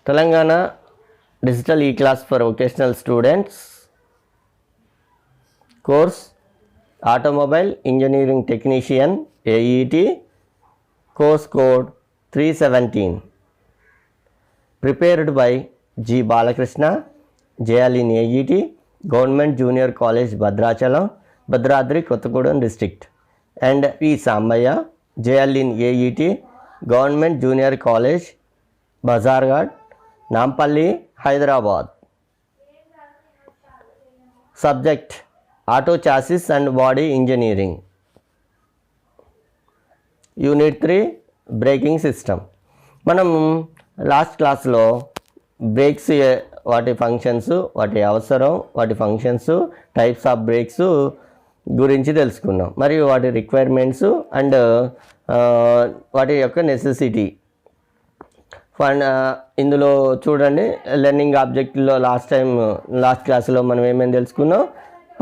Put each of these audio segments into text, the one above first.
Telangana digital e class for vocational students course automobile engineering technician AET course code 317 prepared by G. Balakrishna, JL in AET, Government Junior College Bhadrachalam, Bhadradri Kottagudem District, and P. Sambaya, JL in AET, Government Junior College Bazarghat, Nampalli, Hyderabad. Subject Auto Chassis and Body Engineering. Unit 3 Braking System. మనం last క్లాస్లో breaks వాటి functions, వాటి అవసరం, వాటి functions, types of breaks గురించి తెలుసుకున్నాం. మరియు వాటి రిక్వైర్మెంట్స్ అండ్ వాటి యొక్క నెసెసిటీ. ఇందులో చూడండి, లెర్నింగ్ ఆబ్జెక్ట్లో లాస్ట్ క్లాస్లో మనం ఏమేమి తెలుసుకున్నాం.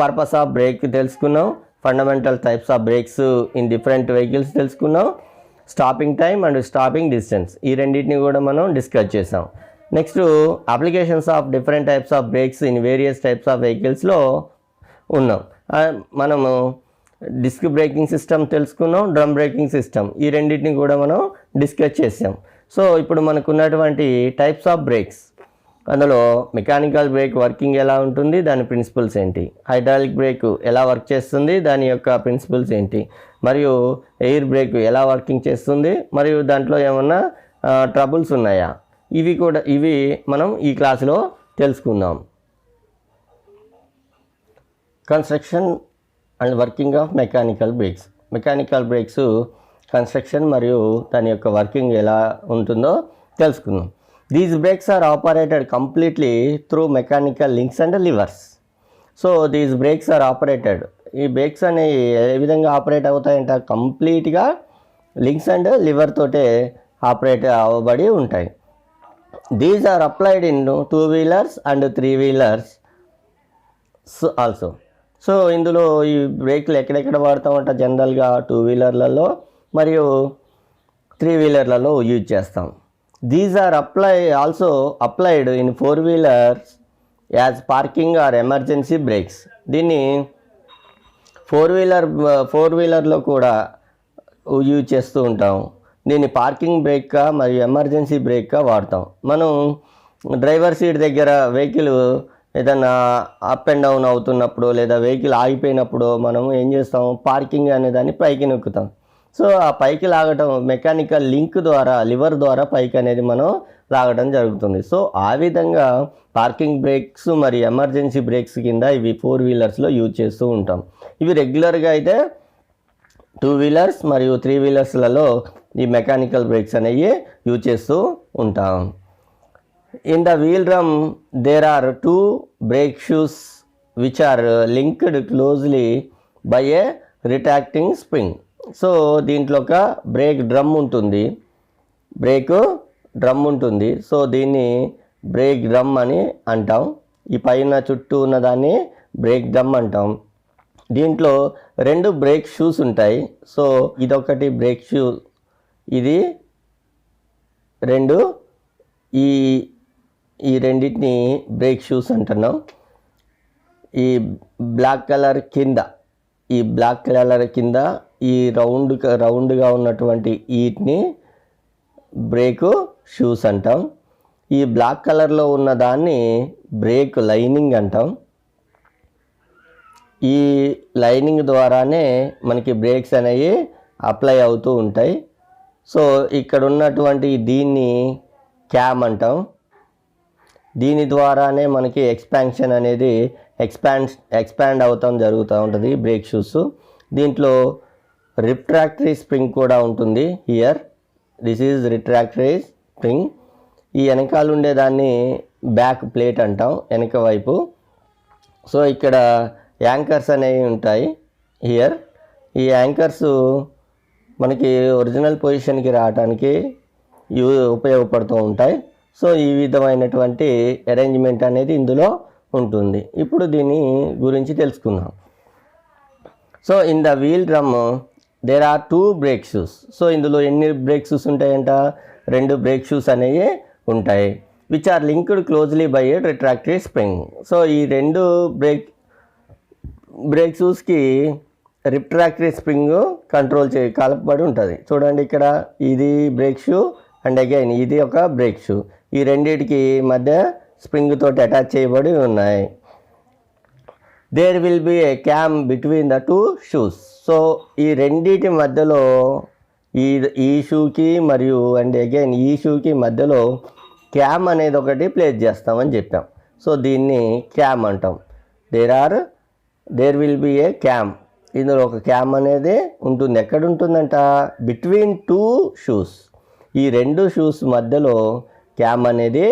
పర్పస్ ఆఫ్ బ్రేక్ తెలుసుకున్నాం, fundamental types of brakes in different vehicles తెలుసుకున్నాం, stopping time and stopping distance, ఈ రెండింటిని కూడా మనం డిస్కస్ చేసాం. Next applications of different types of brakes in various types of వెహికల్స్లో ఉన్నాం. మనము డిస్క్ బ్రేకింగ్ సిస్టమ్ తెలుసుకున్నాం, డ్రమ్ బ్రేకింగ్ సిస్టమ్, ఈ రెండింటిని కూడా మనం డిస్కస్ చేసాం. సో ఇప్పుడు మనకు ఉన్నటువంటి టైప్స్ ఆఫ్ బ్రేక్స్, అందులో మెకానికల్ బ్రేక్ వర్కింగ్ ఎలా ఉంటుంది, దాని ప్రిన్సిపల్స్ ఏంటి, హైడ్రాలిక్ బ్రేక్ ఎలా వర్క్ చేస్తుంది, దాని యొక్క ప్రిన్సిపల్స్ ఏంటి, మరియు ఎయిర్ బ్రేక్ ఎలా వర్కింగ్ చేస్తుంది, మరియు దాంట్లో ఏమన్నా ట్రబుల్స్ ఉన్నాయా, ఇవి మనం ఈ క్లాసులో తెలుసుకుందాం. Construction and working of mechanical brakes. Mechanical brakes construction మరియు దాని యొక్క వర్కింగ్ ఎలా ఉంటుందో తెలుసుకుందాం. These brakes are operated completely through mechanical links and levers. So these brakes are operated. ఈ బ్రేక్స్ అనేవి ఏ విధంగా ఆపరేట్ అవుతాయంటే కంప్లీట్గా లింక్స్ అండ్ లివర్ తోటే ఆపరేట్ అవ్వబడి ఉంటాయి. These are applied in 2 wheelers and 3 wheelers also. So ఇందులో ఈ బ్రేక్లు ఎక్కడెక్కడ వాడతామంట, జనరల్గా 2 వీలర్లలో మరియు 3 వీలర్లలో యూజ్ చేస్తాం. These are also applied in 4 wheelers as parking or emergency brakes. దీన్ని 4 వీలర్లో కూడా యూజ్ చేస్తూ ఉంటాం. దీన్ని పార్కింగ్ బ్రేక్గా మరియు ఎమర్జెన్సీ బ్రేక్గా వాడతాం. మనం డ్రైవర్ సీట్ దగ్గర వెహికల్ ఏదైనా అప్ అండ్ డౌన్ అవుతున్నప్పుడు లేదా వెహికల్ ఆగిపోయినప్పుడు మనం ఏం చేస్తాం, పార్కింగ్ అనే దాన్ని పైకి నొక్కుతాం. సో ఆ పైకి లాగటం మెకానికల్ లింక్ ద్వారా, లివర్ ద్వారా పైకి అనేది మనం లాగడం జరుగుతుంది. సో ఆ విధంగా పార్కింగ్ బ్రేక్స్ మరియు ఎమర్జెన్సీ బ్రేక్స్ కింద ఇవి 4 వీలర్స్లో యూజ్ చేస్తూ ఉంటాం. ఇవి రెగ్యులర్గా అయితే 2 వీలర్స్ మరియు 3 వీలర్స్లలో ఈ మెకానికల్ బ్రేక్స్ అనేవి యూజ్ చేస్తూ ఉంటాం. In the wheel drum there are 2 brake shoes which are linked closely by a retracting spring. So దీంట్లో ఒక బ్రేక్ డ్రమ్ ఉంటుంది. సో దీన్ని బ్రేక్ డ్రమ్ అని అంటాం. ఈ పైన చుట్టూ ఉన్నదాన్ని బ్రేక్ డ్రమ్ అంటాం. దీంట్లో 2 బ్రేక్ షూస్ ఉంటాయి. సో ఇదొకటి బ్రేక్ షూ, ఇది 2, ఈ రెండింటిని బ్రేక్ షూస్ అంటున్నాం. ఈ బ్లాక్ కలర్ కింద ఈ రౌండ్గా ఉన్నటువంటి వీటిని బ్రేక్ షూస్ అంటాం. ఈ బ్లాక్ కలర్లో ఉన్న దాన్ని బ్రేక్ లైనింగ్ అంటాం. ఈ లైనింగ్ ద్వారానే మనకి బ్రేక్స్ అనేవి అప్లై అవుతూ ఉంటాయి. సో ఇక్కడ ఉన్నటువంటి దీన్ని క్యామ్ అంటాం. దీని ద్వారానే మనకి ఎక్స్పాన్షన్ అనేది ఎక్స్పాండ్ అవుతాం జరుగుతూ ఉంటుంది బ్రేక్ షూస్. దీంట్లో రిట్రాక్టరీ స్ప్రింగ్ కూడా ఉంటుంది. This is retractor spring. ఈ వెనకాల ఉండేదాన్ని బ్యాక్ ప్లేట్ అంటాం, వెనక వైపు. సో ఇక్కడ యాంకర్స్ అనేవి ఉంటాయి. ఈ యాంకర్స్ మనకి ఒరిజినల్ పొజిషన్కి రావడానికి ఉపయోగపడుతూ ఉంటాయి. సో ఈ విధమైనటువంటి అరేంజ్మెంట్ అనేది ఇందులో ఉంటుంది. ఇప్పుడు దీని గురించి తెలుసుకుందాం. So in the wheel drum there are 2 brake shoes. So ఇందులో ఎన్ని బ్రేక్ షూస్ ఉంటాయంట, 2 బ్రేక్ షూస్ అనేవి ఉంటాయి. Which are linked closely by a retractor spring. So ఈ రెండు బ్రేక్ షూస్కి రిట్రాక్టరీ స్ప్రింగ్ కంట్రోల్ కలపబడి ఉంటుంది. చూడండి ఇక్కడ ఇది బ్రేక్ షూ అండ్ అగైన్ ఇది ఒక బ్రేక్ షూ. ఈ రెండింటికి మధ్య స్ప్రింగ్ తోటి అటాచ్ చేయబడి ఉన్నాయి. There will be a cam between the two shoes. So ఈ రెండింటి మధ్యలో ఈ షూకి మరియు అండ్ అగైన్ ఈ షూకి మధ్యలో క్యామ్ అనేది ఒకటి ప్లేస్ చేస్తామని చెప్పాం. సో దీన్ని క్యామ్ అంటాం. There will be a cam. ఇందులో ఒక క్యామ్ అనేది ఉంటుంది. ఎక్కడ ఉంటుందంట? Between two shoes. ఈ రెండు షూస్ మధ్యలో క్యామ్ అనేది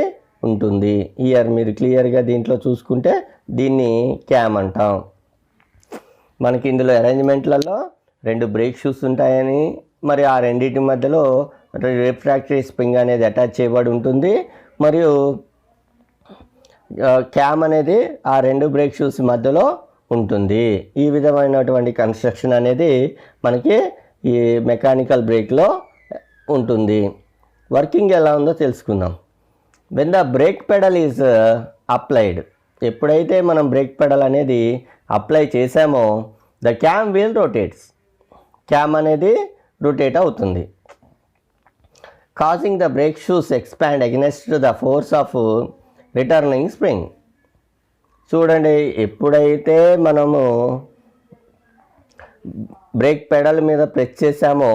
ఉంటుంది. ఇయర్ మీరు క్లియర్గా దీంట్లో చూసుకుంటే దీన్ని క్యామ్ అంటాం. మనకి ఇందులో అరేంజ్మెంట్లలో రెండు బ్రేక్ షూస్ ఉంటాయని, మరి ఆ రెండింటి మధ్యలో రిఫ్రాక్టరీ స్ప్రింగ్ అనేది అటాచ్ చేయబడి ఉంటుంది. మరియు క్యామ్ అనేది ఆ రెండు బ్రేక్ షూస్ మధ్యలో ఉంటుంది. ఈ విధమైనటువంటి కన్స్ట్రక్షన్ అనేది మనకి ఈ మెకానికల్ బ్రేక్లో ఉంటుంది. వర్కింగ్ ఎలా ఉందో తెలుసుకుందాం. When the brake pedal is applied, ఎప్పుడైతే మనం బ్రేక్ పెడల్ అనేది అప్లై చేసామో the cam wheel rotates, cam అనేది రొటేట్ అవుతుంది. Causing the brake shoes expand against the force of returning spring. చూడండి, ఎప్పుడైతే మనము బ్రేక్ పెడల్ మీద ప్రెస్ చేసామో,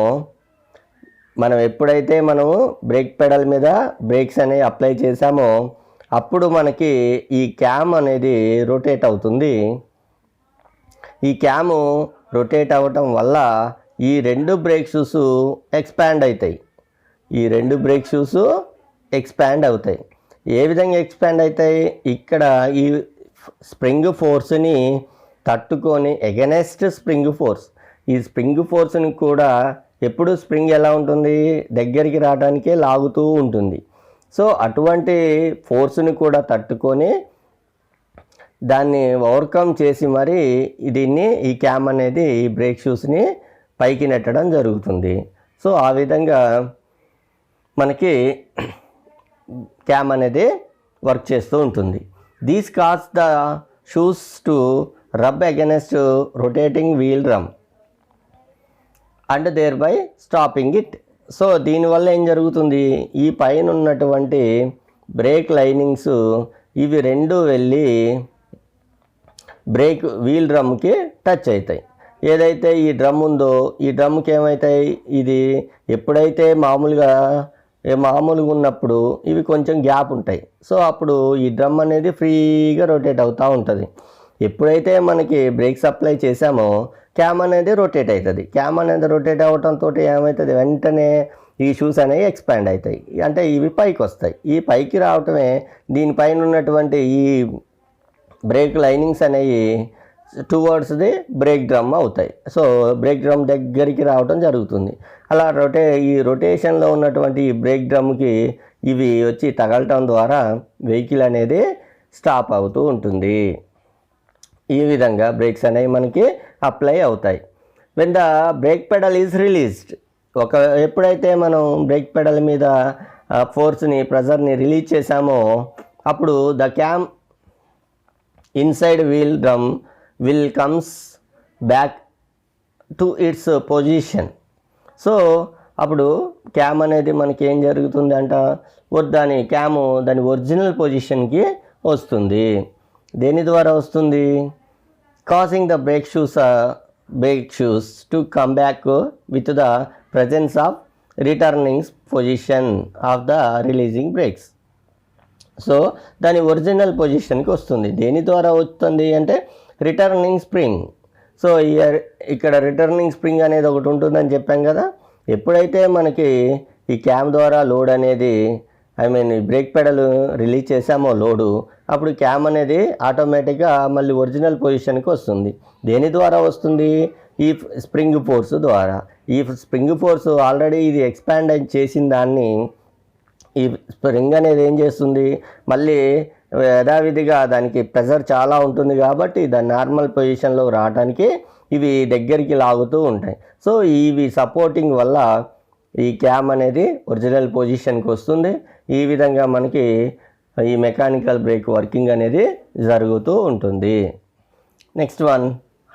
ఎప్పుడైతే మనము బ్రేక్ పెడల్ మీద బ్రేక్స్ అనేవి అప్లై చేసామో అప్పుడు మనకి ఈ క్యామ్ అనేది రొటేట్ అవుతుంది. ఈ క్యాము రొటేట్ అవ్వటం వల్ల ఈ రెండు బ్రేక్ షూస్ ఎక్స్పాండ్ అవుతాయి. ఈ రెండు బ్రేక్ షూస్ ఎక్స్పాండ్ అవుతాయి. ఏ విధంగా ఎక్స్పాండ్ అవుతాయి? ఇక్కడ ఈ స్ప్రింగ్ ఫోర్స్ని తట్టుకొని ఎగెనెస్ట్ స్ప్రింగ్ ఫోర్స్, ఈ స్ప్రింగ్ ఫోర్స్ని కూడా ఎప్పుడు స్ప్రింగ్ ఎలా ఉంటుంది? దగ్గరికి రావడానికే లాగుతూ ఉంటుంది. సో అటువంటి ఫోర్స్ని కూడా తట్టుకొని దాన్ని ఓవర్కమ్ చేసి మరి దీన్ని ఈ క్యామ్ అనేది ఈ బ్రేక్ షూస్ని పైకి నెట్టడం జరుగుతుంది. సో ఆ విధంగా మనకి క్యామ్ అనేది వర్క్ చేస్తూ ఉంటుంది. These cause the shoes to rub against rotating wheel drum and thereby stopping it. So దీనివల్ల ఏం జరుగుతుంది? ఈ పైన ఉన్నటువంటి బ్రేక్ లైనింగ్స్ ఇవి రెండు వెళ్ళి బ్రేక్ వీల్ డ్రమ్కి టచ్ అవుతాయి. ఏదైతే ఈ డ్రమ్ ఉందో ఈ డ్రమ్కి ఏమవుతాయి? ఇది ఎప్పుడైతే మామూలుగా ఉన్నప్పుడు ఇవి కొంచెం గ్యాప్ ఉంటాయి. సో అప్పుడు ఈ డ్రమ్ అనేది ఫ్రీగా రొటేట్ అవుతూ ఉంటుంది. ఎప్పుడైతే మనకి బ్రేక్స్ అప్లై చేసామో క్యామ్ అనేది రొటేట్ అవుతుంది. క్యామ్ అనేది రొటేట్ అవ్వడంతో ఏమవుతుంది? వెంటనే ఈ షూస్ అనేవి ఎక్స్పాండ్ అవుతాయి. అంటే ఇవి పైకి వస్తాయి. ఈ పైకి రావటమే దీనిపైన ఉన్నటువంటి ఈ బ్రేక్ లైనింగ్స్ అనేవి టువర్డ్స్ ది బ్రేక్ డ్రమ్ అవుతాయి. సో బ్రేక్ డ్రమ్ దగ్గరికి రావటం జరుగుతుంది. అలా ఈ రొటేషన్లో ఉన్నటువంటి ఈ బ్రేక్ డ్రమ్కి ఇవి వచ్చి తగలటం ద్వారా వెహికల్ అనేది స్టాప్ అవుతూ ఉంటుంది. ఈ విధంగా బ్రేక్స్ అనేవి మనకి అప్లై అవుతాయి. When the brake pedal is released, ఎప్పుడైతే మనం బ్రేక్ పెడల్ మీద ఫోర్స్ని ప్రెజర్ని రిలీజ్ చేసామో అప్పుడు the cam inside wheel drum will comes back to its position. So అప్పుడు క్యామ్ అనేది మనకి ఏం జరుగుతుంది అంట? దాని ఒరిజినల్ పొజిషన్కి వస్తుంది. దేని ద్వారా వస్తుంది? Causing the brake shoes to come back with the presence of returning position of the releasing brakes. So దాని ఒరిజినల్ పొజిషన్కి వస్తుంది. దేని ద్వారా వస్తుంది అంటే రిటర్నింగ్ స్ప్రింగ్. సో ఇక్కడ రిటర్నింగ్ స్ప్రింగ్ అనేది ఒకటి ఉంటుందని చెప్పాం కదా. ఎప్పుడైతే మనకి ఈ క్యామ్ ద్వారా లోడ్ అనేది బ్రేక్ పెడల్ రిలీజ్ చేసామో లోడు, అప్పుడు క్యామ్ అనేది ఆటోమేటిక్గా మళ్ళీ ఒరిజినల్ పొజిషన్కి వస్తుంది. దేని ద్వారా వస్తుంది? ఈ స్ప్రింగ్ ఫోర్స్ ద్వారా. ఈ స్ప్రింగ్ ఫోర్స్ ఆల్రెడీ ఇది ఎక్స్పాండ్ చేసిన దాన్ని ఈ స్ప్రింగ్ అనేది ఏం చేస్తుంది? మళ్ళీ యథావిధిగా దానికి ప్రెషర్ చాలా ఉంటుంది కాబట్టి దాని నార్మల్ పొజిషన్లో రావడానికి ఇవి దగ్గరికి లాగుతూ ఉంటాయి. సో ఇవి సపోర్టింగ్ వల్ల ఈ క్యామ్ అనేది ఒరిజినల్ పొజిషన్కి వస్తుంది. ఈ విధంగా మనకి ఈ మెకానికల్ బ్రేక్ వర్కింగ్ అనేది జరుగుతూ ఉంటుంది. Next one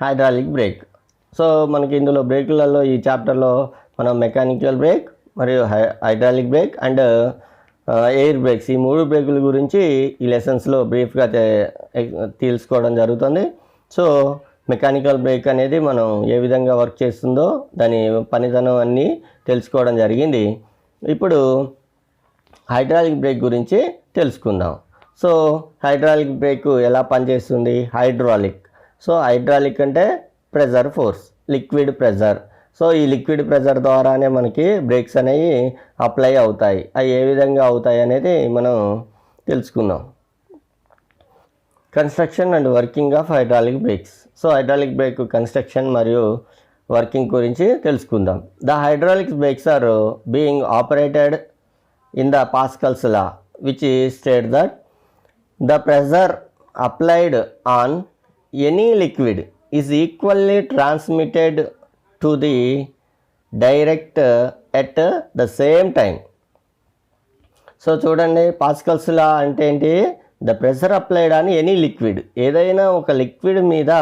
hydraulic brake. So మనకి ఇందులో బ్రేకులలో ఈ చాప్టర్లో మనం మెకానికల్ బ్రేక్ మరియు hydraulic brake and air brakes ఈ 3 బ్రేకుల గురించి ఈ లెసన్స్లో బ్రీఫ్గా తెలుసుకోవడం జరుగుతుంది. సో మెకానికల్ బ్రేక్ అనేది మనం ఏ విధంగా వర్క్ చేస్తుందో దాని పనితనం అన్నీ తెలుసుకోవడం జరిగింది. ఇప్పుడు హైడ్రాలిక్ బ్రేక్ గురించి తెలుసుకుందాం. సో హైడ్రాలిక్ బ్రేక్ ఎలా పనిచేస్తుంది? హైడ్రాలిక్. సో హైడ్రాలిక్ అంటే pressure force, liquid pressure. So ఈ లిక్విడ్ ప్రెజర్ ద్వారానే మనకి బ్రేక్స్ అనేవి అప్లై అవుతాయి. అవి ఏ విధంగా అవుతాయి అనేది మనం తెలుసుకుందాం. Construction and working of hydraulic brakes. So hydraulic brake construction మరియు వర్కింగ్ గురించి తెలుసుకుందాం. The hydraulic brakes are being operated in the Pascal's law which state that the pressure applied on any liquid is equally transmitted to the direct at the same time. So చూడండి, Pascal's law అంటే ఏంటి? The pressure applied on any liquid, ఏదైనా ఒక liquid మీద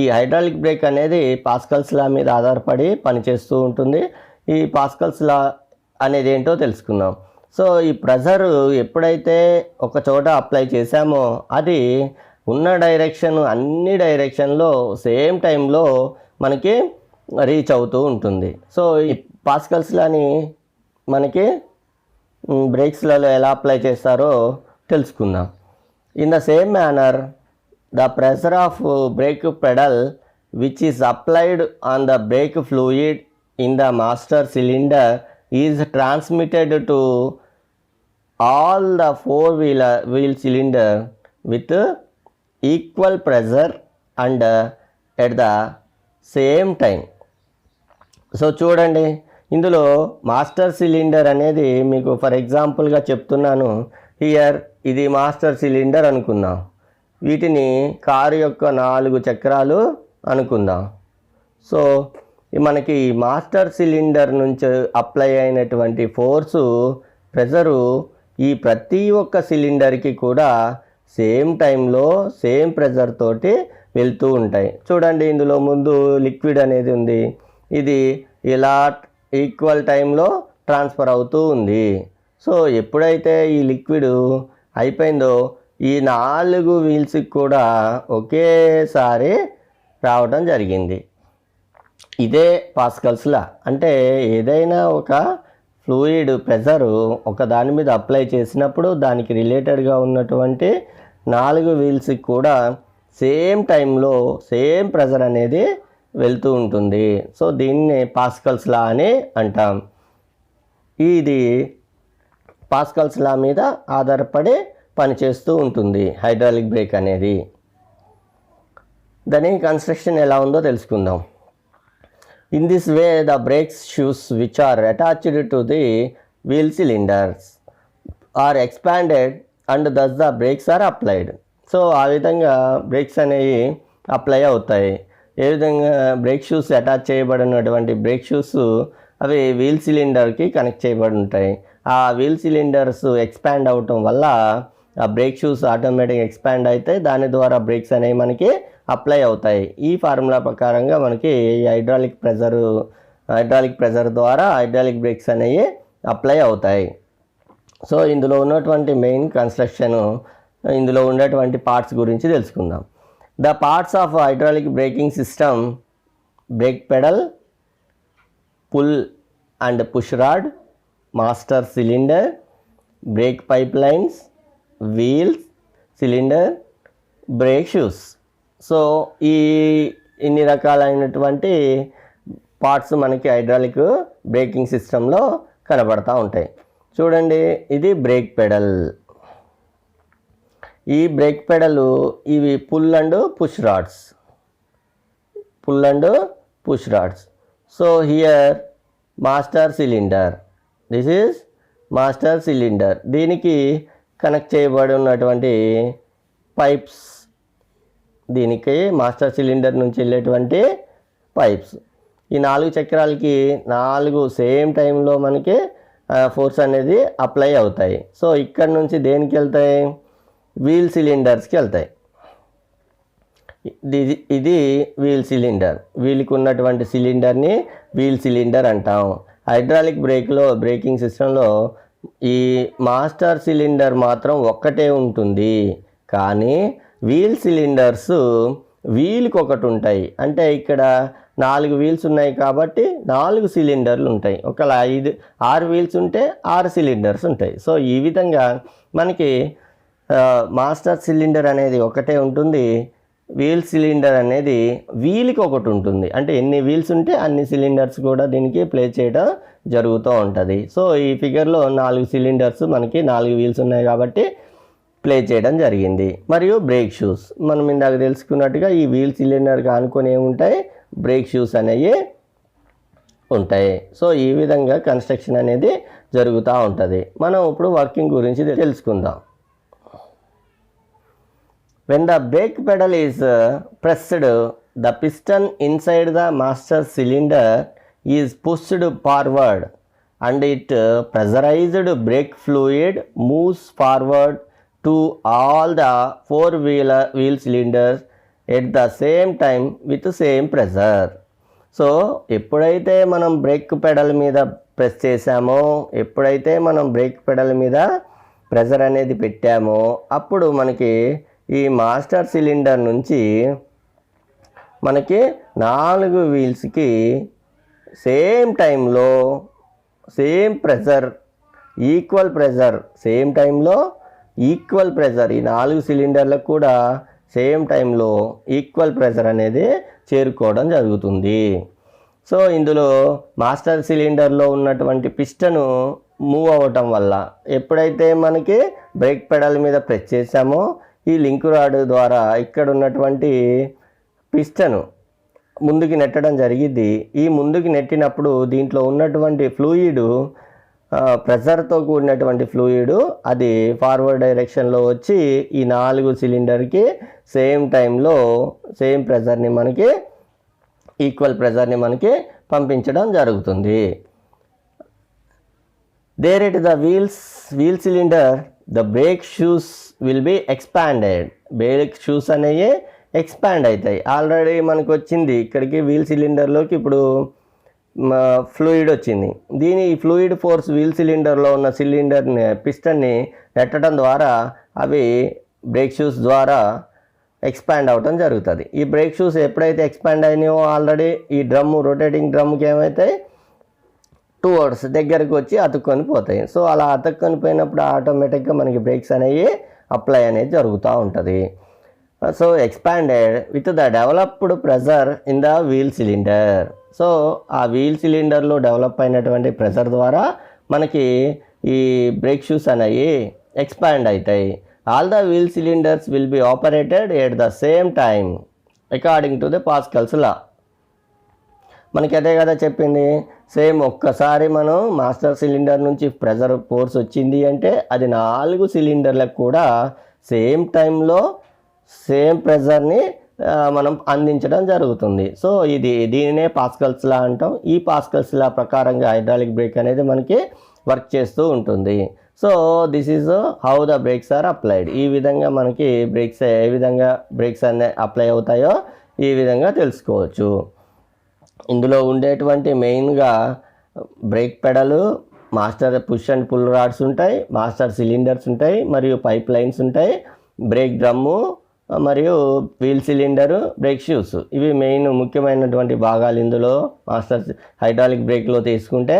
ఈ hydraulic brake అనేది Pascal's law మీద ఆధారపడి పనిచేస్తూ ఉంటుంది. ఈ పాస్కల్స్ లా అనేది ఏంటో తెలుసుకుందాం. సో ఈ ప్రెషర్ ఎప్పుడైతే ఒక చోట అప్లై చేశామో అది ఉన్న డైరెక్షన్ అన్ని డైరెక్షన్లో సేమ్ టైంలో మనకి రీచ్ అవుతూ ఉంటుంది. సో ఈ పాస్కల్స్ లాని మనకి బ్రేక్స్లలో ఎలా అప్లై చేస్తారో తెలుసుకుందాం. In the same manner the pressure of break pedal which is applied on the brake fluid in the master cylinder is transmitted to all the 4 wheel cylinder with equal pressure and at the same time. So చూడండి, ఇందులో master cylinder అనేది మీకు for ఎగ్జాంపుల్గా చెప్తున్నాను. Here ఇది master cylinder అనుకుందాం. వీటిని car యొక్క 4 చక్రాలు అనుకుందాం. సో మనకి మాస్టర్ సిలిండర్ నుంచి అప్లై అయినటువంటి ఫోర్సు ప్రెషరు ఈ ప్రతి ఒక్క సిలిండర్కి కూడా సేమ్ టైంలో సేమ్ ప్రెషర్ తోటి వెళ్తూ ఉంటాయి. చూడండి, ఇందులో ముందు లిక్విడ్ అనేది ఉంది. ఇది ఇలా ఈక్వల్ టైంలో ట్రాన్స్ఫర్ అవుతూ ఉంది. సో ఎప్పుడైతే ఈ లిక్విడ్ అయిపోయిందో ఈ 4 వీల్స్కి కూడా ఒకేసారి రావడం జరిగింది. ఇదే పాస్కల్స్ లా. అంటే ఏదైనా ఒక ఫ్లూయిడ్ ప్రెషరు ఒక దాని మీద అప్లై చేసినప్పుడు దానికి రిలేటెడ్గా ఉన్నటువంటి 4 వీల్స్కి కూడా సేమ్ టైంలో సేమ్ ప్రెషర్ అనేది వెళ్తూ ఉంటుంది. సో దీన్ని పాస్కల్స్ లా అని అంటాం. ఇది పాస్కల్స్ లా మీద ఆధారపడి పనిచేస్తూ ఉంటుంది హైడ్రాలిక్ బ్రేక్ అనేది. దాని కన్స్ట్రక్షన్ ఎలా ఉందో తెలుసుకుందాం. In this way the brakes shoes which are attached to the wheel cylinders are expanded and thus the brakes are applied. So ఆ విధంగా బ్రేక్స్ అనేవి అప్లై అవుతాయి. ఏ విధంగా బ్రేక్ షూస్ అటాచ్ చేయబడినటువంటి బ్రేక్ షూస్ అవి వీల్ సిలిండర్కి కనెక్ట్ చేయబడి ఉంటాయి. ఆ వీల్ సిలిండర్స్ ఎక్స్పాండ్ అవటం వల్ల ఆ బ్రేక్ షూస్ ఆటోమేటిక్గా ఎక్స్పాండ్ అయితే దాని ద్వారా బ్రేక్స్ అనేవి మనకి అప్లై అవుతాయి. ఈ ఫార్ములా ప్రకారంగా మనకి హైడ్రాలిక్ ప్రెషర్ ద్వారా హైడ్రాలిక్ బ్రేక్స్ అనేవి అప్లై అవుతాయి. సో ఇందులో ఉన్నటువంటి మెయిన్ కన్స్ట్రక్షన్, ఇందులో ఉన్నటువంటి పార్ట్స్ గురించి తెలుసుకుందాం. The parts of hydraulic braking system: brake pedal, pull and push rod, master cylinder, brake pipe lines, wheels, cylinder, brake shoes. So ఇన్ని రకాలైనటువంటి పార్ట్స్ మనకి హైడ్రాలిక్ బ్రేకింగ్ సిస్టంలో కనబడతా ఉంటాయి. చూడండి, ఇది బ్రేక్ పెడల్. ఈ బ్రేక్ పెడల్ ఇవి pull and push rods. So here master cylinder, this is master cylinder. దీనికి కనెక్ట్ చేయబడి ఉన్నటువంటి పైప్స్, దీనికి మాస్టర్ సిలిండర్ నుంచి వెళ్ళేటువంటి పైప్స్. ఈ 4 చక్రాలకి 4 సేమ్ టైంలో మనకి ఫోర్స్ అనేది అప్లై అవుతాయి. సో ఇక్కడ నుంచి దేనికి వెళ్తాయి? వీల్ సిలిండర్స్కి వెళ్తాయి. ఇది వీల్ సిలిండర్. వీల్కి ఉన్నటువంటి సిలిండర్ని వీల్ సిలిండర్ అంటాం. హైడ్రాలిక్ బ్రేకింగ్ సిస్టంలో ఈ మాస్టర్ సిలిండర్ మాత్రం ఒక్కటే ఉంటుంది. కానీ వీల్ సిలిండర్స్ వీల్కి ఒకటి ఉంటాయి. అంటే ఇక్కడ 4 వీల్స్ ఉన్నాయి కాబట్టి 4 సిలిండర్లు ఉంటాయి. ఒకవేళ 6 వీల్స్ ఉంటే 6 సిలిండర్స్ ఉంటాయి. సో ఈ విధంగా మనకి మాస్టర్ సిలిండర్ అనేది ఒకటే ఉంటుంది. వీల్ సిలిండర్ అనేది వీల్కి ఒకటి ఉంటుంది. అంటే ఎన్ని వీల్స్ ఉంటే అన్ని సిలిండర్స్ కూడా దీనికి ప్లే చేయడం జరుగుతూ ఉంటుంది. సో ఈ ఫిగర్లో 4 సిలిండర్స్ మనకి 4 వీల్స్ ఉన్నాయి కాబట్టి ప్లే చేయడం జరిగింది. మరియు బ్రేక్ షూస్ మనం ఇందాక తెలుసుకున్నట్టుగా ఈ వీల్ సిలిండర్కి ఆనుకొని ఏముంటాయి? బ్రేక్ షూస్ అనేవి ఉంటాయి. సో ఈ విధంగా కన్స్ట్రక్షన్ అనేది జరుగుతూ ఉంటుంది. మనం ఇప్పుడు వర్కింగ్ గురించి తెలుసుకుందాం. When the brake pedal is pressed, the piston inside the master cylinder is pushed forward and it pressurized brake fluid moves forward to all the 4 wheel cylinders at the same time with same pressure. So ఎప్పుడైతే మనం brake pedal మీద press చేసామో, ఎప్పుడైతే మనం brake pedal మీద pressure అనేది పెట్టామో అప్పుడు మనకి ఈ మాస్టర్ సిలిండర్ నుంచి మనకి 4 వీల్స్కి సేమ్ టైంలో same pressure, equal pressure, same టైంలో ఈక్వల్ ప్రెషర్, ఈ 4 సిలిండర్లకు కూడా సేమ్ టైంలో ఈక్వల్ ప్రెషర్ అనేది చేరుకోవడం జరుగుతుంది. సో ఇందులో మాస్టర్ సిలిండర్లో ఉన్నటువంటి పిస్టను మూవ్ అవ్వటం వల్ల ఎప్పుడైతే మనకి బ్రేక్ పెడల్ మీద ప్రెస్ చేసామో ఈ లింక్ రాడ్ ద్వారా ఇక్కడ ఉన్నటువంటి పిస్టను ముందుకి నెట్టడం జరిగింది. ఈ ముందుకి నెట్టినప్పుడు దీంట్లో ఉన్నటువంటి ఫ్లూయిడ్, ప్రెషర్తో కూడినటువంటి ఫ్లూయిడ్ అది ఫార్వర్డ్ డైరెక్షన్లో వచ్చి ఈ 4 సిలిండర్కి సేమ్ టైంలో సేమ్ ప్రెషర్ని మనకి, ఈక్వల్ ప్రెషర్ని మనకి పంపించడం జరుగుతుంది. There at the wheel cylinder, the brake shoes will be expanded. Break shoes అనేవి ఎక్స్పాండ్ అవుతాయి. ఆల్రెడీ మనకు వచ్చింది ఇక్కడికి వీల్ సిలిండర్లోకి ఇప్పుడు ఫ్లూయిడ్ వచ్చింది. ఈ ఫ్లూయిడ్ ఫోర్స్ వీల్ సిలిండర్లో ఉన్న సిలిండర్ని, పిస్టన్ని నెట్టడం ద్వారా అవి బ్రేక్ షూస్ ద్వారా ఎక్స్పాండ్ అవ్వటం జరుగుతుంది. ఈ బ్రేక్ షూస్ ఎప్పుడైతే ఎక్స్పాండ్ అయినాయో ఆల్రెడీ ఈ రొటేటింగ్ డ్రమ్కి ఏమవుతాయి? టువర్డ్స్ దగ్గరకు వచ్చి అతుక్కొని పోతాయి. సో అలా అతుక్కొని పోయినప్పుడు ఆటోమేటిక్గా మనకి బ్రేక్స్ అనేవి అప్లై అనేది జరుగుతూ ఉంటుంది. So expanded with the developed pressure in the wheel cylinder. So ఆ వీల్ సిలిండర్లో డెవలప్ అయినటువంటి ప్రెషర్ ద్వారా మనకి ఈ బ్రేక్ షూస్ అనేవి ఎక్స్పాండ్ అవుతాయి. All the wheel cylinders will be operated at the same time according to the Pascal's law. మనకి అదే కదా చెప్పింది. సేమ్ ఒక్కసారి మనం మాస్టర్ సిలిండర్ నుంచి ప్రెషర్ ఫోర్స్ వచ్చింది అంటే అది 4 సిలిండర్లకు కూడా సేమ్ టైంలో సేమ్ ప్రెషర్ని మనం అందించడం జరుగుతుంది. సో దీనినే పాస్కల్స్ లా అంటాం. ఈ పాస్కల్స్ లా ప్రకారంగా హైడ్రాలిక్ బ్రేక్ అనేది మనకి వర్క్ చేస్తూ ఉంటుంది. So this is how the brakes are applied. ఈ విధంగా మనకి బ్రేక్స్ ఏ విధంగా బ్రేక్స్ అనే అప్లై అవుతాయో ఈ విధంగా తెలుసుకోవచ్చు. ఇందులో ఉండేటువంటి మెయిన్గా బ్రేక్ పెడలు, master push and pull rods ఉంటాయి, మాస్టర్ సిలిండర్స్ ఉంటాయి, మరియు పైప్ లైన్స్ ఉంటాయి, బ్రేక్ డ్రమ్ము మరియు వీల్ సిలిండరు, బ్రేక్ షూస్. ఇవి మెయిన్ ముఖ్యమైనటువంటి భాగాలు ఇందులో మాస్టర్ హైడ్రాలిక్ బ్రేక్లో తీసుకుంటే.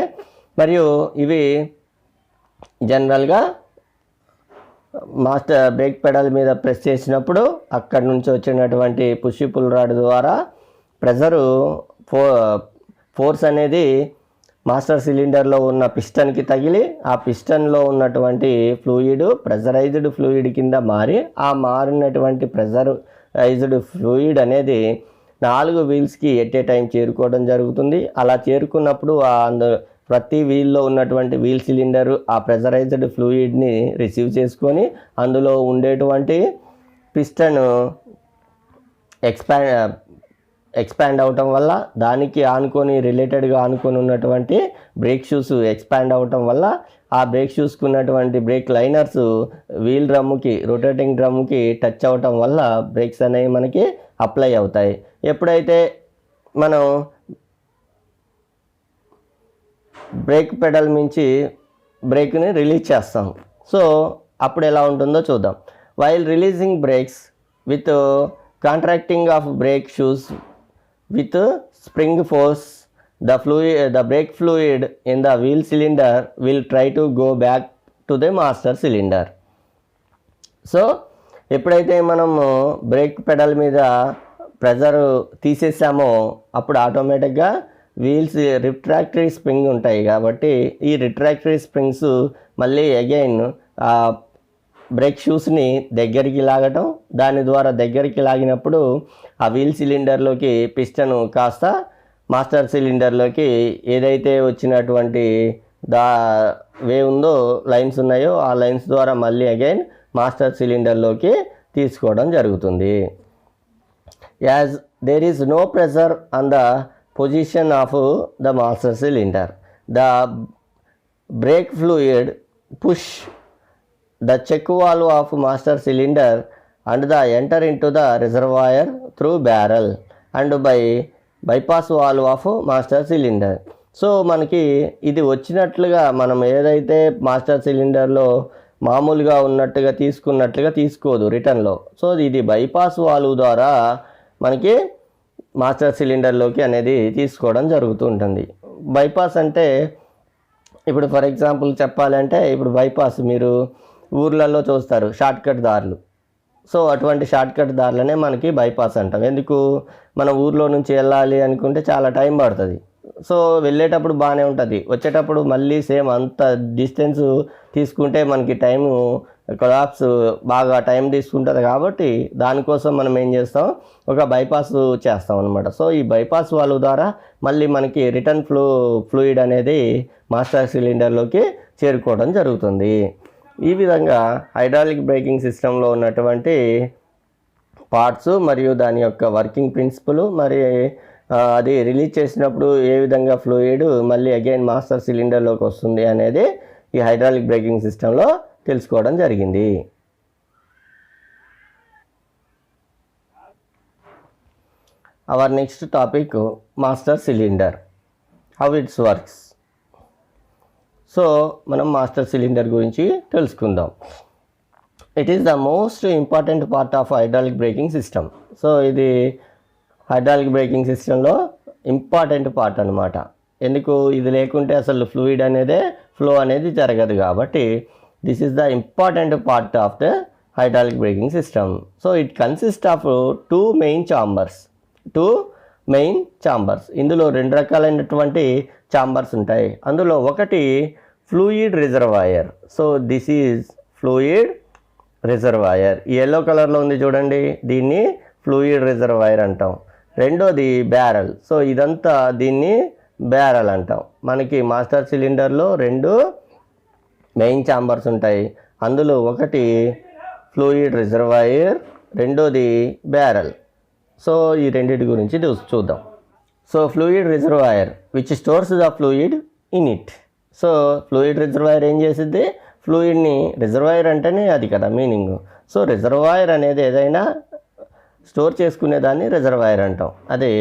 మరియు ఇవి జనరల్గా మాస్టర్ బ్రేక్ పెడల్ మీద ప్రెస్ చేసినప్పుడు అక్కడి నుంచి వచ్చినటువంటి పుష్ పుల్ రాడ్ ద్వారా ప్రెషరు ఫోర్స్ అనేది మాస్టర్ సిలిండర్లో ఉన్న పిస్టన్కి తగిలి ఆ పిస్టన్లో ఉన్నటువంటి ఫ్లూయిడ్ ప్రెషరైజ్డ్ ఫ్లూయిడ్ కింద మారి ఆ మారినటువంటి ప్రెషరైజ్డ్ ఫ్లూయిడ్ అనేది 4 వీల్స్కి ఎట్ ఏ టైం చేరుకోవడం జరుగుతుంది. అలా చేరుకున్నప్పుడు ప్రతి వీల్లో ఉన్నటువంటి వీల్ సిలిండర్ ఆ ప్రెషరైజ్డ్ ఫ్లూయిడ్ని రిసీవ్ చేసుకొని అందులో ఉండేటువంటి పిస్టన్ ఎక్స్పాండ్ అవటం వల్ల, దానికి రిలేటెడ్గా ఆనుకొని ఉన్నటువంటి బ్రేక్ షూస్ ఎక్స్పాండ్ అవటం వల్ల ఆ బ్రేక్ షూస్కి ఉన్నటువంటి బ్రేక్ లైనర్స్ వీల్ డ్రమ్ముకి, రొటేటింగ్ డ్రమ్ముకి టచ్ అవటం వల్ల బ్రేక్స్ అనేవి మనకి అప్లై అవుతాయి. ఎప్పుడైతే మనం బ్రేక్ పెడల్ నుంచి బ్రేక్ని రిలీజ్ చేస్తాం, సో అప్పుడు ఎలా ఉంటుందో చూద్దాం. While releasing brakes with contracting of brake shoes with spring force, the brake fluid in the wheel cylinder will try to go back to the master cylinder. So ఎప్పుడైతే మనము break pedal మీద pressure తీసేసామో అప్పుడు ఆటోమేటిక్గా wheels రిట్రాక్టరీ spring ఉంటాయి కాబట్టి ఈ రిట్రాక్టరీ springs మళ్ళీ again break షూస్ని దగ్గరికి లాగటం, దాని ద్వారా దగ్గరికి లాగినప్పుడు ఆ వీల్ సిలిండర్లోకి పిస్టన్ కాస్త మాస్టర్ సిలిండర్లోకి ఏదైతే వచ్చినటువంటి వే ఉందో, లైన్స్ ఉన్నాయో ఆ లైన్స్ ద్వారా మళ్ళీ అగైన్ మాస్టర్ సిలిండర్లోకి తీసుకోవడం జరుగుతుంది. As there is no pressure on the position of the master cylinder, the brake fluid push the check valve of master cylinder and the enter into the reservoir through barrel and by bypass valve of master cylinder. So మనకి ఇది వచ్చినట్లుగా మనం ఏదైతే master సిలిండర్లో మామూలుగా ఉన్నట్టుగా తీసుకున్నట్లుగా తీసుకోదు రిటర్న్లో. So ఇది బైపాస్ వాల్వ్ ద్వారా మనకి మాస్టర్ సిలిండర్లోకి అనేది తీసుకోవడం జరుగుతూ ఉంటుంది. బైపాస్ అంటే ఇప్పుడు ఫర్ ఎగ్జాంపుల్ చెప్పాలంటే, ఇప్పుడు బైపాస్ మీరు ఊర్లలో చూస్తారు షార్ట్కట్ దారులు. సో అటువంటి షార్ట్కట్ దారులనే మనకి బైపాస్ అంటాం. ఎందుకు, మన ఊర్లో నుంచి వెళ్ళాలి అనుకుంటే చాలా టైం పడుతుంది. సో వెళ్ళేటప్పుడు బాగానే ఉంటుంది, వచ్చేటప్పుడు మళ్ళీ సేమ్ అంత డిస్టెన్స్ తీసుకుంటే మనకి టైము కొలాప్స్ బాగా టైం తీసుకుంటుంది. కాబట్టి దానికోసం మనం ఏం చేస్తాం, ఒక బైపాస్ చేస్తాం అనమాట. సో ఈ బైపాస్ వాల్వ్ ద్వారా మళ్ళీ మనకి రిటర్న్ ఫ్లూయిడ్ అనేది మాస్టర్ సిలిండర్లోకి చేరుకోవడం జరుగుతుంది. ఈ విధంగా హైడ్రాలిక్ బ్రేకింగ్ సిస్టంలో ఉన్నటువంటి పార్ట్స్ మరియు దాని యొక్క వర్కింగ్ ప్రిన్సిపల్, మరి అది రిలీజ్ చేసినప్పుడు ఏ విధంగా ఫ్లూయిడ్ మళ్ళీ అగైన్ మాస్టర్ సిలిండర్లోకి వస్తుంది అనేది ఈ హైడ్రాలిక్ బ్రేకింగ్ సిస్టంలో తెలుసుకోవడం జరిగింది. Our next topic master cylinder, how it's works. So మనం మాస్టర్ సిలిండర్ గురించి తెలుసుకుందాం. It is the most important part of hydraulic braking system. So ఇది హైడ్రాలిక్ బ్రేకింగ్ సిస్టంలో ఇంపార్టెంట్ పార్ట్ అనమాట. ఎందుకు, ఇది లేకుంటే అసలు ఫ్లూయిడ్ అనేది ఫ్లో అనేది జరగదు. కాబట్టి this is the important part of the hydraulic braking system. So it consist of two main chambers. ఇందులో రెండు రకాలైనటువంటి ఛాంబర్స్ ఉంటాయి. అందులో ఒకటి fluid reservoir. So this is fluid reservoir. ఈ ఎల్లో కలర్లో ఉంది చూడండి, దీన్ని ఫ్లూయిడ్ రిజర్వాయర్ అంటాం. రెండోది బ్యారల్. సో ఇదంతా దీన్ని బ్యారల్ అంటాం. మనకి మాస్టర్ సిలిండర్లో రెండు మెయిన్ ఛాంబర్స్ ఉంటాయి. అందులో ఒకటి ఫ్లూయిడ్ రిజర్వాయర్, రెండోది బ్యారల్. సో ఈ రెండింటి గురించి చూద్దాం. So fluid reservoir which stores the fluid in it. So fluid reservoir ఏం చేసిద్ది, ఫ్లూయిడ్ని, రిజర్వాయర్ అంటేనే అది కదా మీనింగ్. సో రిజర్వాయర్ అనేది ఏదైనా స్టోర్ చేసుకునేదాన్ని రిజర్వాయర్ అంటాం. అది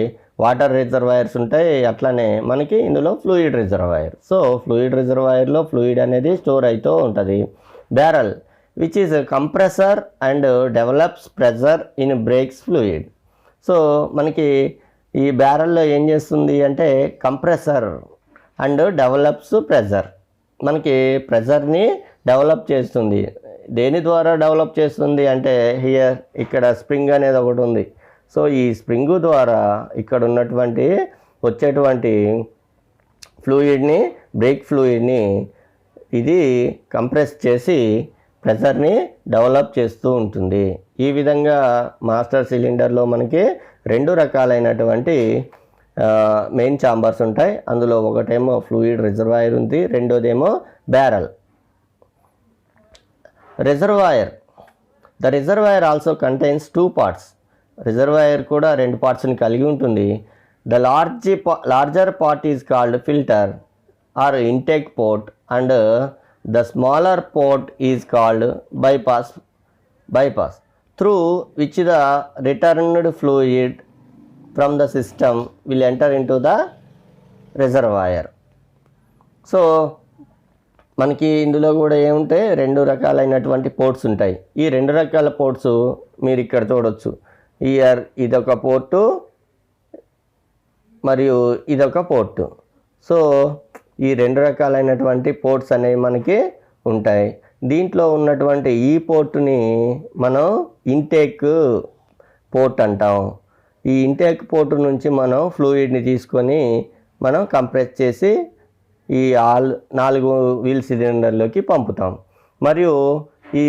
వాటర్ రిజర్వాయర్స్ ఉంటాయి, అట్లానే మనకి ఇందులో ఫ్లూయిడ్ రిజర్వాయర్. సో ఫ్లూయిడ్ రిజర్వాయర్లో ఫ్లూయిడ్ అనేది స్టోర్ అవుతూ ఉంటుంది. Barrel which is compressor and develops pressure in brakes fluid. So మనకి ఈ బ్యారల్లో ఏం చేస్తుంది అంటే కంప్రెసర్ అండ్ డెవలప్స్ ప్రెజర్. మనకి ప్రెజర్ని డెవలప్ చేస్తుంది. దేని ద్వారా డెవలప్ చేస్తుంది అంటే ఇక్కడ స్ప్రింగ్ అనేది ఒకటి ఉంది. సో ఈ స్ప్రింగ్ ద్వారా ఇక్కడ ఉన్నటువంటి వచ్చేటువంటి ఫ్లూయిడ్ని, బ్రేక్ ఫ్లూయిడ్ని ఇది కంప్రెస్ చేసి ప్రెషర్ని డెవలప్ చేస్తూ ఉంటుంది. ఈ విధంగా మాస్టర్ సిలిండర్లో మనకి రెండు రకాలైనటువంటి మెయిన్ ఛాంబర్స్ ఉంటాయి. అందులో ఒకటేమో ఫ్లూయిడ్ రిజర్వాయర్ ఉంది, రెండోదేమో barrel. Reservoir, the reservoir also contains two parts. Reservoir కూడా రెండు పార్ట్స్ని కలిగి ఉంటుంది. The larger part is called filter or intake port and the smaller port is called bypass through which the returned fluid from the system will enter into the reservoir. So మనకి ఇందులో కూడా ఏముంటాయి, రెండు రకాలైనటువంటి పోర్ట్స్ ఉంటాయి. ఈ రెండు రకాల పోర్ట్స్ మీరు ఇక్కడ చూడవచ్చు. ఇదొక పోర్టు మరియు ఇదొక పోర్టు. సో ఈ రెండు రకాలైనటువంటి పోర్ట్స్ అనేవి మనకి ఉంటాయి. దీంట్లో ఉన్నటువంటి ఈ పోర్టుని మనం ఇంటేక్ పోర్ట్ అంటాం. ఈ ఇంటేక్ పోర్టు నుంచి మనం ఫ్లూయిడ్ని తీసుకొని మనం కంప్రెస్ చేసి ఈ 4 వీల్ సిలిండర్లోకి పంపుతాం. మరియు ఈ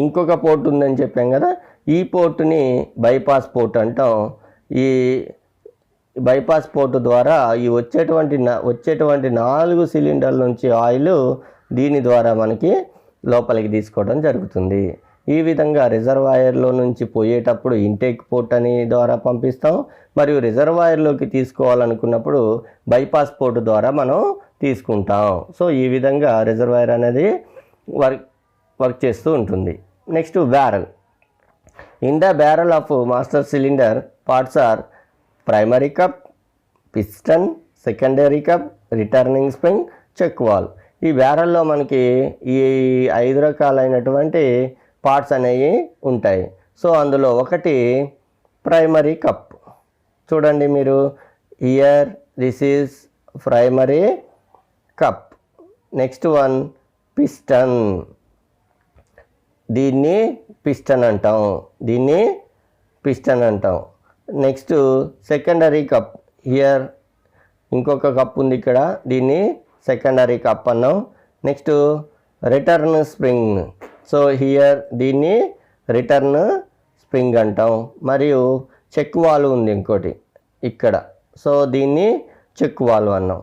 ఇంకొక పోర్ట్ ఉందని చెప్పాం కదా, ఈ పోర్టుని బైపాస్ పోర్ట్ అంటాం. ఈ బైపాస్ పోర్టు ద్వారా ఈ వచ్చేటువంటి 4 సిలిండర్ల నుంచి ఆయిల్ దీని ద్వారా మనకి లోపలికి తీసుకోవడం జరుగుతుంది. ఈ విధంగా రిజర్వాయర్లో నుంచి పోయేటప్పుడు ఇంటేక్ పోర్ట్ అని ద్వారా పంపిస్తాం, మరియు రిజర్వాయర్లోకి తీసుకోవాలనుకున్నప్పుడు బైపాస్ పోర్ట్ ద్వారా మనం తీసుకుంటాం. సో ఈ విధంగా రిజర్వాయర్ అనేది వర్క్ చేస్తూ ఉంటుంది. Next barrel. In the barrel of master cylinder parts are primary cup, piston, secondary cup, returning spring, check valve. ఈ బ్యారల్లో మనకి ఈ 5 రకాలైనటువంటి పార్ట్స్ అనేవి ఉంటాయి. సో అందులో ఒకటి ప్రైమరీ కప్. చూడండి మీరు, here this is primary cup. Next one piston. దీన్ని పిస్టన్ అంటాం. Next secondary cup. హియర్ ఇంకొక కప్ ఉంది ఇక్కడ, దీన్ని సెకండరీ కప్ అన్నాం. Next return spring. So here దీన్ని రిటర్న్ స్ప్రింగ్ అంటాం. మరియు చెక్ వాల్వ్ ఉంది ఇంకోటి ఇక్కడ, సో దీన్ని చెక్ వాల్వ్ అన్నాం.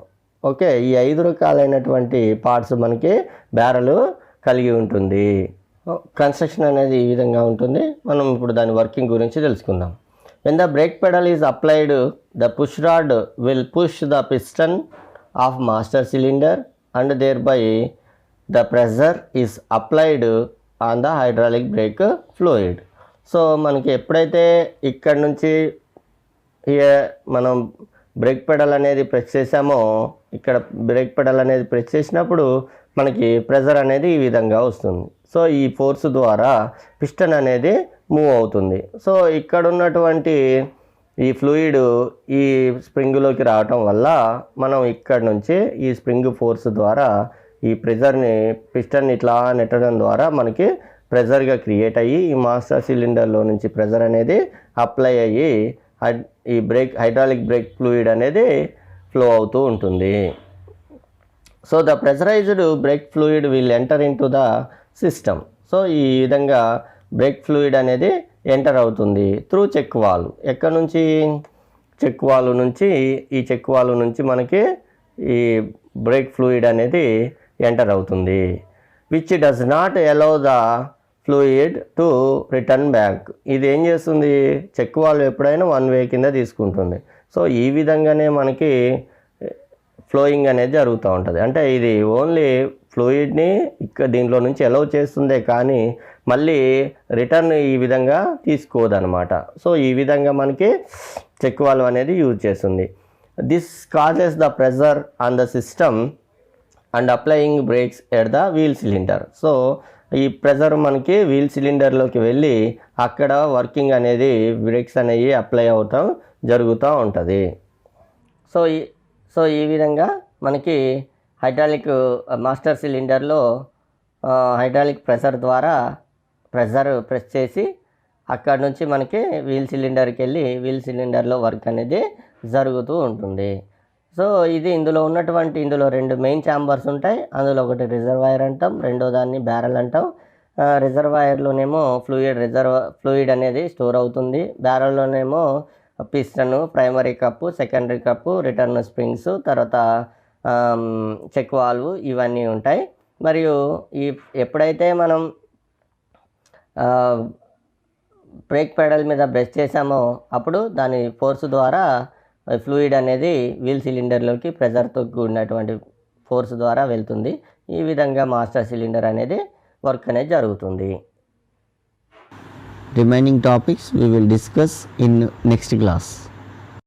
ఓకే, ఈ 5 రకాలైనటువంటి పార్ట్స్ మనకి బ్యారెల్ కలిగి ఉంటుంది. కన్స్ట్రక్షన్ అనేది ఈ విధంగా ఉంటుంది. మనం ఇప్పుడు దాని వర్కింగ్ గురించి తెలుసుకుందాం. When the brake pedal is applied, the push rod will push the piston of master cylinder and thereby the pressure is applied on the hydraulic brake fluid. So మనకి ఎప్పుడైతే ఇక్కడ నుంచి మనం బ్రేక్ పెడల్ అనేది press చేసామో, ఇక్కడ break pedal అనేది press చేసినప్పుడు మనకి ప్రెజర్ అనేది ఈ విధంగా వస్తుంది. సో ఈ ఫోర్స్ ద్వారా పిస్టన్ అనేది మూవ్ అవుతుంది. సో ఇక్కడ ఉన్నటువంటి ఈ ఫ్లూయిడ్ ఈ స్ప్రింగ్లోకి రావటం వల్ల మనం ఇక్కడ నుంచి ఈ స్ప్రింగ్ ఫోర్స్ ద్వారా ఈ ప్రెజర్ని పిస్టన్ ఇట్లా నెట్టడం ద్వారా మనకి ప్రెజర్గా క్రియేట్ అయ్యి ఈ మాస్టర్ సిలిండర్లో నుంచి ప్రెజర్ అనేది అప్లై అయ్యి ఈ హైడ్రాలిక్ బ్రేక్ ఫ్లూయిడ్ అనేది ఫ్లో అవుతూ ఉంటుంది. So the pressurised break fluid will enter in to the system. So ఈ విధంగా బ్రేక్ ఫ్లూయిడ్ అనేది ఎంటర్ అవుతుంది త్రూ చెక్ వాల్వ్. ఎక్కడి నుంచి? చెక్ వాల్వ్ నుంచి. ఈ చెక్ వాల్వ్ నుంచి మనకి ఈ బ్రేక్ ఫ్లూయిడ్ అనేది ఎంటర్ అవుతుంది. Which does not allow the fluid to return back. ఇది ఏం చేస్తుంది? చెక్ వాల్వ్ ఎప్పుడైనా 1 వే కింద తీసుకుంటుంది. సో ఈ విధంగానే మనకి ఫ్లోయింగ్ అనేది జరుగుతూ ఉంటుంది. అంటే ఇది ఓన్లీ ఫ్లూయిడ్ని ఇక్కడ దీంట్లో నుంచి అలౌ చేస్తుందే కానీ మళ్ళీ రిటర్న్ ఈ విధంగా తీసుకోదన్నమాట. సో ఈ విధంగా మనకి చెక్ వాల్వ్ అనేది యూజ్ చేస్తుంది. This causes the pressure on the system and applying brakes at the wheel cylinder. So ఈ ప్రెషర్ మనకి వీల్ సిలిండర్లోకి వెళ్ళి అక్కడ వర్కింగ్ అనేది బ్రేక్స్ అనేవి అప్లై అవటం జరుగుతూ ఉంటుంది. సో ఈ విధంగా మనకి హైడ్రాలిక్ మాస్టర్ సిలిండర్లో హైడ్రాలిక్ ప్రెషర్ ద్వారా ప్రెషర్ ప్రెస్ చేసి అక్కడ నుంచి మనకి వీల్ సిలిండర్కి వెళ్ళి వీల్ సిలిండర్లో వర్క్ అనేది జరుగుతూ ఉంటుంది. సో ఇది ఇందులో 2 మెయిన్ ఛాంబర్స్ ఉంటాయి. అందులో ఒకటి రిజర్వాయర్ అంటాం, రెండో దాన్ని బ్యారెల్ అంటాం. రిజర్వాయర్లోనేమో ఫ్లూయిడ్ అనేది స్టోర్ అవుతుంది. బ్యారెల్లోనేమో piston, primary cup, secondary cup, return springs, తర్వాత చెక్ వాల్వ్ ఇవన్నీ ఉంటాయి. మరియు ఎప్పుడైతే మనం బ్రేక్ పెడల్ మీద ప్రెస్ చేసామో అప్పుడు దాని ఫోర్స్ ద్వారా ఫ్లూయిడ్ అనేది వీల్ సిలిండర్లోకి ప్రెజర్తో కూడినటువంటి ఫోర్స్ ద్వారా వెళ్తుంది. ఈ విధంగా మాస్టర్ సిలిండర్ అనేది వర్క్ అనేది జరుగుతుంది. Remaining topics we will discuss in next class.